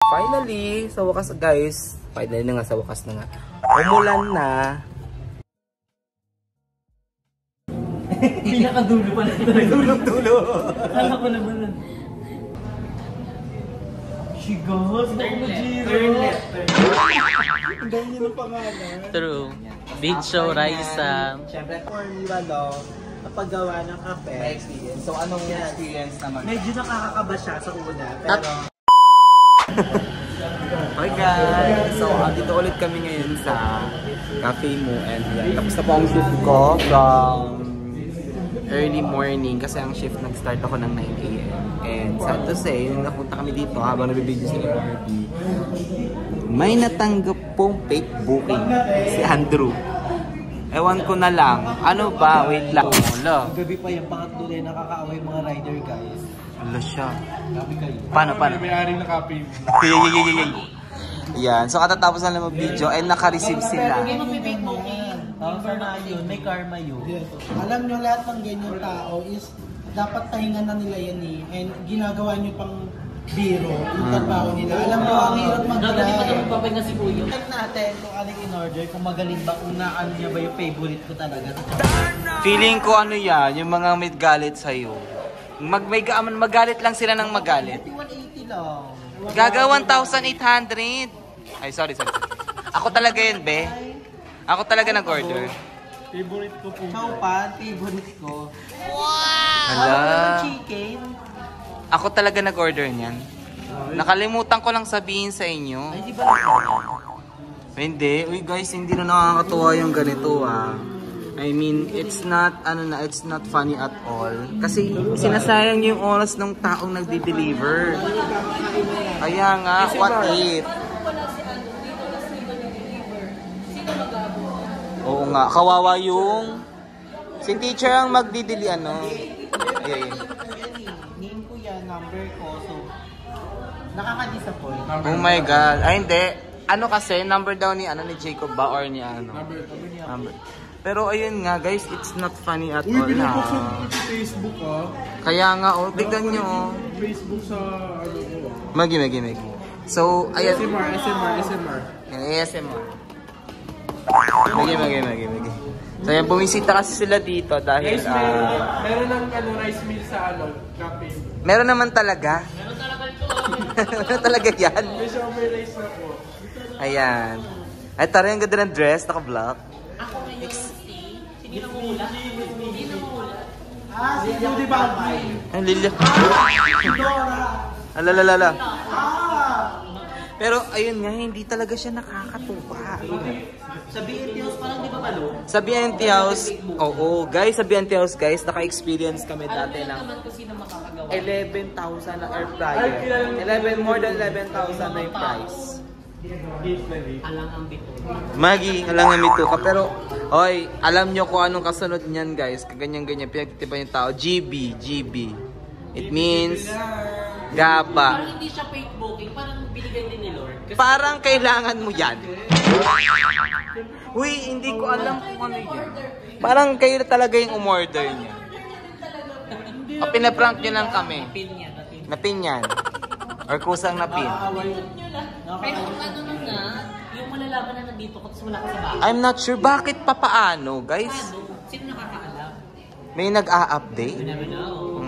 finally, sa wakas guys, finally na nga, sa wakas na nga. Umulan na. Pinakadulo pa na ito. Dulo-dulo. Akala ko naman nun. Shigas, turn left. Ang dami niya ng pangalan. True. Big Show, Raisa. Siyempre, for me, napagawa ng kape. May experience. So, anong experience naman? Medyo nakakakaba siya sa una, pero... Hi guys! So, dito ulit kami ngayon sa Cafe Mo and yan. Tapos na po ang shift ko from early morning kasi ang shift nag-start ako ng 9 AM. And sad to say, nung napunta kami dito habang nabibideo sila ng RP, may natanggap pong fake booking si Andrew. Ewan ko na lang. Ano ba? Wait lang. Wala. Gabi pa yung pangatlo na nakakaaway mga rider, guys. Wala siya. Gabi kayo. Paano? May-aring na copy. Yan. So katatapos na lang mag-video ay naka-receive sila. Sana yun, may karma yun. Yes. Alam nyo lahat ng ganyan tao is dapat pahinga na nila yan eh. And ginagawa nyo pang biro, yung trabaho nila. Alam nyo, ang hirap mag-drive. Dapat di pa naman papahinga si Kuya. Check natin kung anong in-order, kung magaling ba, kung ano niya ba yung favorite ko talaga. Feeling ko ano yan, yung mga may galit sa'yo. Magalit lang sila ng magalit. 180 lang. Gaga 1,800. Ay, sorry. Ako talaga yun, be. Ako talaga nag-order. Favorite ko po. Chowpan, favorite ko. Hala. Ano ba chicken? Ako talaga nag-order niyan. Nakalimutan ko lang sabihin sa inyo. Ay, di ba Hindi. Uy guys, hindi na nakakatuwa yung ganito ah. I mean, it's not funny at all. Kasi sinasayang yung oras ng taong nagdi-deliver. Kaya nga, what if? Oo nga, kawawa yung si teacher ang magdidili ano. Ayun. Name ko yan, number ko. So, nakaka-disappoint. Oh my god. Ay hindi. Ano kasi, number daw ni Jacob ba or ni ano? Number. Pero ayun nga guys, it's not funny at all na. Facebook ah. Kaya nga, oh, tignan nyo. Oh. Facebook sa ano ko. Magi. So, ayan. SMR. ASMR. Magi. So, ayan, bumisita kasi sila dito dahil, Meron ng rice meal sa cafe. meron naman talaga. Meron talaga yan. May shower rice na po. Ayan. Ay, tara yung ganda ng dress, naka-black. Ako ngayon, hindi na mula. Si Judy Barbie. Ang lilya. Dora. Alalala. Pero ayun nga, hindi talaga siya nakakatuwa. Sa BNT House parang di ba malo? Sa BNT House, oo guys, sa BNT House guys, naka-experience kami dati ng Naman ko sino makakagawa. 11,000 na air fryer. More than 11,000 na yung price. Alang ang bito. Magi, alang ito ka. Pero, oy, alam nyo kung anong kasunod niyan guys. Kaganyan-ganyan, pinagtitipan yung tao. GB. It means, gapa. Parang hindi siya fake booking, parang binigay din ni Lord. Kasi Parang kailangan mo yan. Uy, hindi ko alam kung ano yan. Parang kayo talaga yung umorder niya. O pinaprank nyo lang kami. pin niya. Napin yan. Or kusang napin. Pero kung ano nun na, yung malalaman na nandito ko, tapos wala ka sa bahay. I'm not sure bakit papaano, guys. Ano? Sino nakakaalam? May nag-a-update? You never know.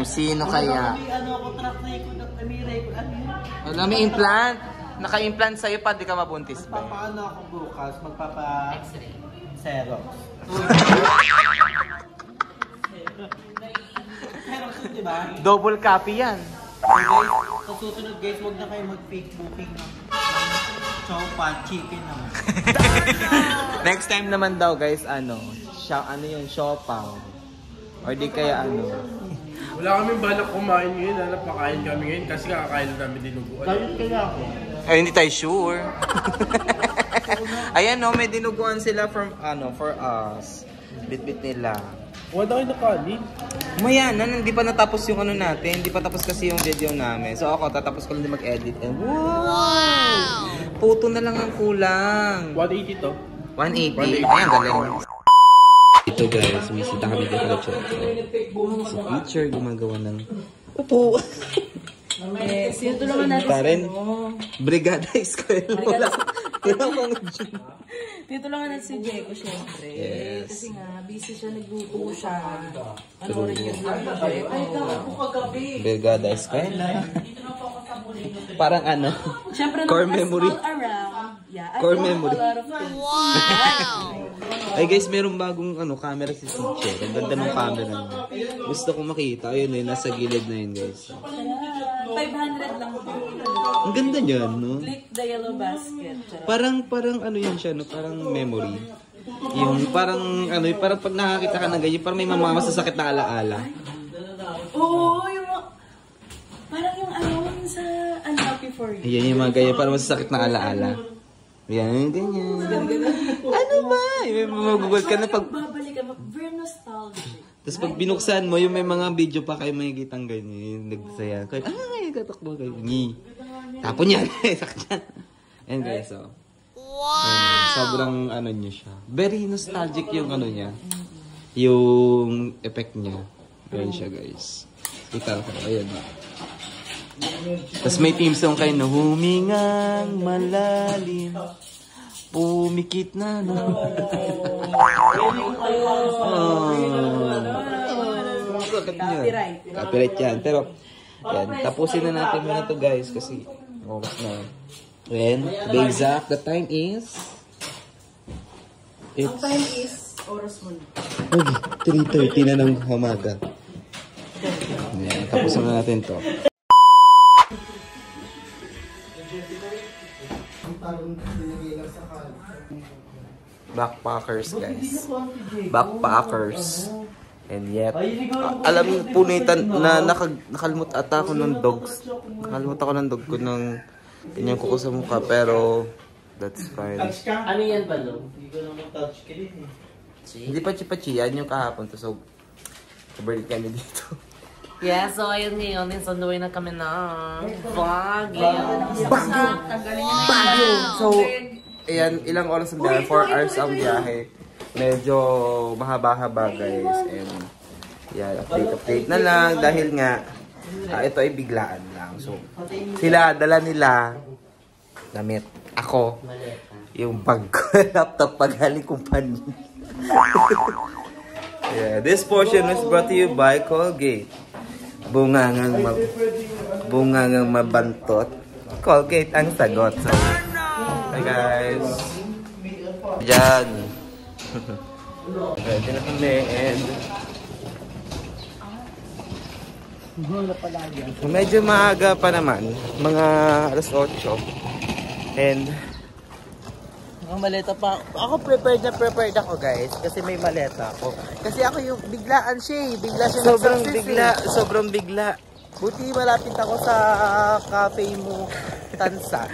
Sino kaya? Ano ako, track record at may record. Ano yun? Wala, may implant. Naka-implant sa'yo pa, di ka mabuntis ba? Paano ako bukas? X-ray. Xerox. Xerox yun, di ba? Double copy yan. Okay, guys, sa susunod guys, huwag na kayo mag-fake booking ng chowpan, chicken naman. Next time naman daw guys, siopaw. Or di kaya Wala kaming balak kumain ngayon, napakain kami ngayon kasi kakakain lang namin dinuguan. Dahil kaya ako. Ay, hindi tayo sure. Ayan no, may dinuguan sila for us. Bit-bit nila. Wala kayo nakanin. Maya na, hindi pa natapos yung natin. Hindi pa tapos kasi yung video namin. So ako, tatapos ko lang din mag-edit. And wow! Puto na lang ang kulang. 180 to. 180. Ayan, galing. Ito guys, misita kami dito sa Choco. Si teacher gumagawa ng upo. Yes, yung tulungan natin Paren, si ano. Brigada School. Wala akong gym. Tinutulungan natin si Jeko, syempre. Yes. Kasi nga, busy siya, nagluto siya. Ano rin yung vlog ni Jeko. Brigada School. Parang ano, Syempre, core nung memory. all around. Yeah, I Core know memory. a lot of things. Ay guys, merong bagong camera si Teacher. Ang ganda ng camera niya. Gusto ko makita. Ayun eh, nasa gilid na yun guys. 500 lang po. Ang ganda niyan, no? Click the yellow basket. Parang ano yan siya, no? Parang memory. Yung parang ano, parang pag nakakita ka ng ganyan, parang may masasakit na alaala. Oo, yung parang yung ano sa Unhappy For You. Yan yung mga ganyan, parang masasakit na alaala. Yan, ganyan. Ano ba? May magugol ka na pag... Babalik ka, very nostalgic. Tapos pag binuksan mo, yung may mga video pa kayo makikitang ganyan, nagsaya. Kayo, katakbo kayo. Ngi. Tapon yan. Sakyan. And guys, so. Wow! Sobrang ano niya siya. Very nostalgic yung ano niya. Yung effect niya. Ayan siya guys. Kita ko. Ayan. Tapos may theme song kayo na humingang malalim. Pumikit na no. Copyright. Copyright yan. Pero, yan. Tapusin na natin muna to guys kasi oras na. When, the exact, the time is... Ang time is oras mo na. Okay, 3:30 na ng hamaga. Yan, tapusin na natin to. Backpackers guys. Backpackers. And yet, alam po na nakalimut ata ako ng dogs. Nakalimut ako ng dog ko ng inyong kuko sa mukha pero that's fine. Ano yan ba, no? Hindi pa chipachi, yan yung kahapon. So, kabalik kami dito. Yeah, so ayun ngayon, sunduin na kami ng vlog. Bagyo! So, ayan, ilang oras ang biyahe? 4 hours ang biyahe. Medyo mahaba-haba guys. And, yan, update na lang. Dahil nga, ito ay biglaan lang. So, sila, dala nila, damit. Ako, yung bag ko, laptop pagaling kumpanya. Yeah, this portion was brought to you by Colgate. Bungangang mabantot. Colgate ang sagot. So, hi guys. Diyan. Ready na kami and medyo maaga pa naman. Mga alas 8. And ang maleta pa. Ako prepared ako guys. Kasi may maleta ako. Kasi ako yung biglaan siya eh. Bigla siya sobrang bigla. Buti malapit ako sa cafe mo Tansa.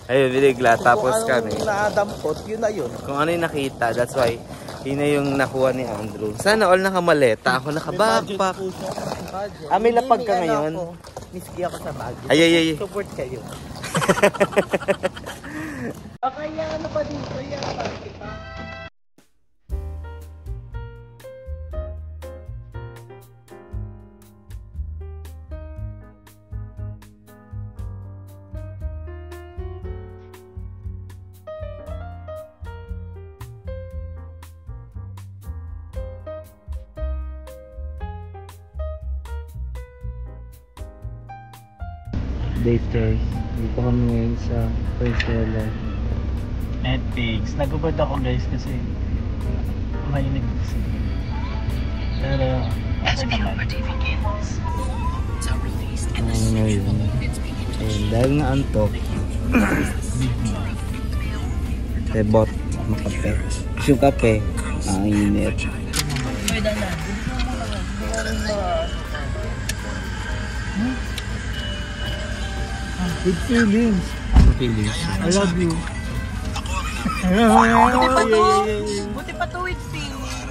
Ayun, binigla. Tapos kami. Kung anong nadampot, yun na yun. Kung ano yung nakita, that's why yun na yung nakuha ni Andrew. Sana all nakamaleta. Ako nakabackpack. May lapag ka ngayon. Miski ako sa bag. Ay. Support kayo. Kaya ano pa dito? Kaya pa kita. Daters. Dito kami ngayon sa Pencela. Netflix. Nagubad ako guys kasi mahinig kasi. Pero okay naman. Ngayon. Dahil nga antok. Tebot. Makape. Yung kape. Ang init. Good feelings. I love you. Buti pa to with feelings.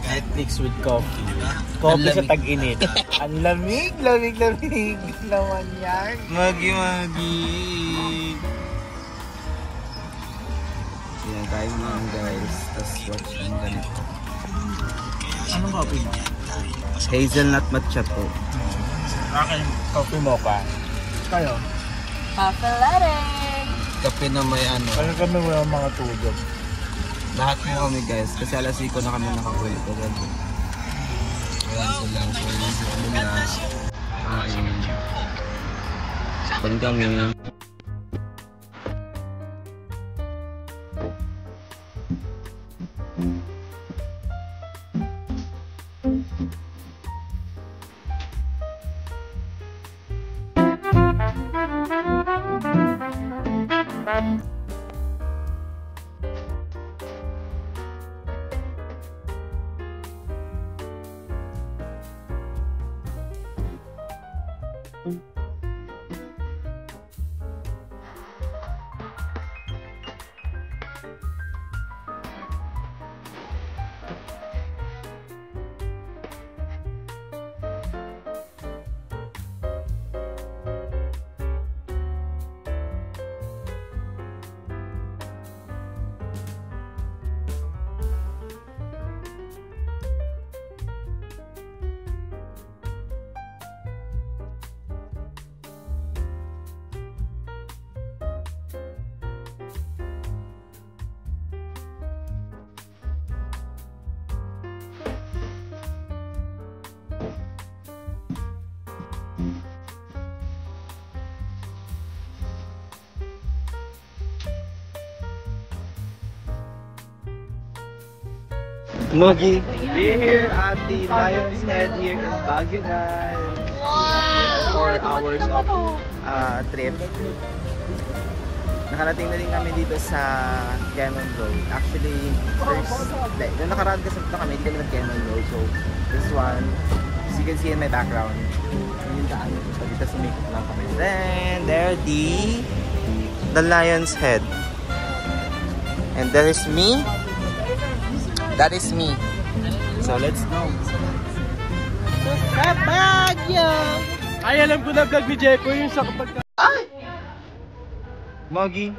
Netflix with coffee. Coffee sa tag-init. Ang lamig naman yan. Magi. Yan, kain mo guys. Tapos watch yung ganito. Anong coffee mo? Hazelnut matcha po. Akin, coffee mocha. Kayo? Cafe latte. Kape na may ano. Kaya kami wala mga tulog. Lahat mo kami guys. Kasi alas 5 na kami nakakulit. Wala sila. So, ano na. Pag kami. Mogi, we're here at the Lion's Head here in Baguio, guys. 4 hours of trip. Nakarating na rin kami dito sa Cannon Road. Actually, nung nakaraan kasi dito kami, hindi kami nag-Cannon Road. So, this one, as you can see in my background, yung daan dito sa makeup lang kami. Then, there the Lion's Head. And there is me. That is me. So let's go. Sa Baguio! Ay, alam ko na vlog ni Jeko yung sa kapag... Mogi,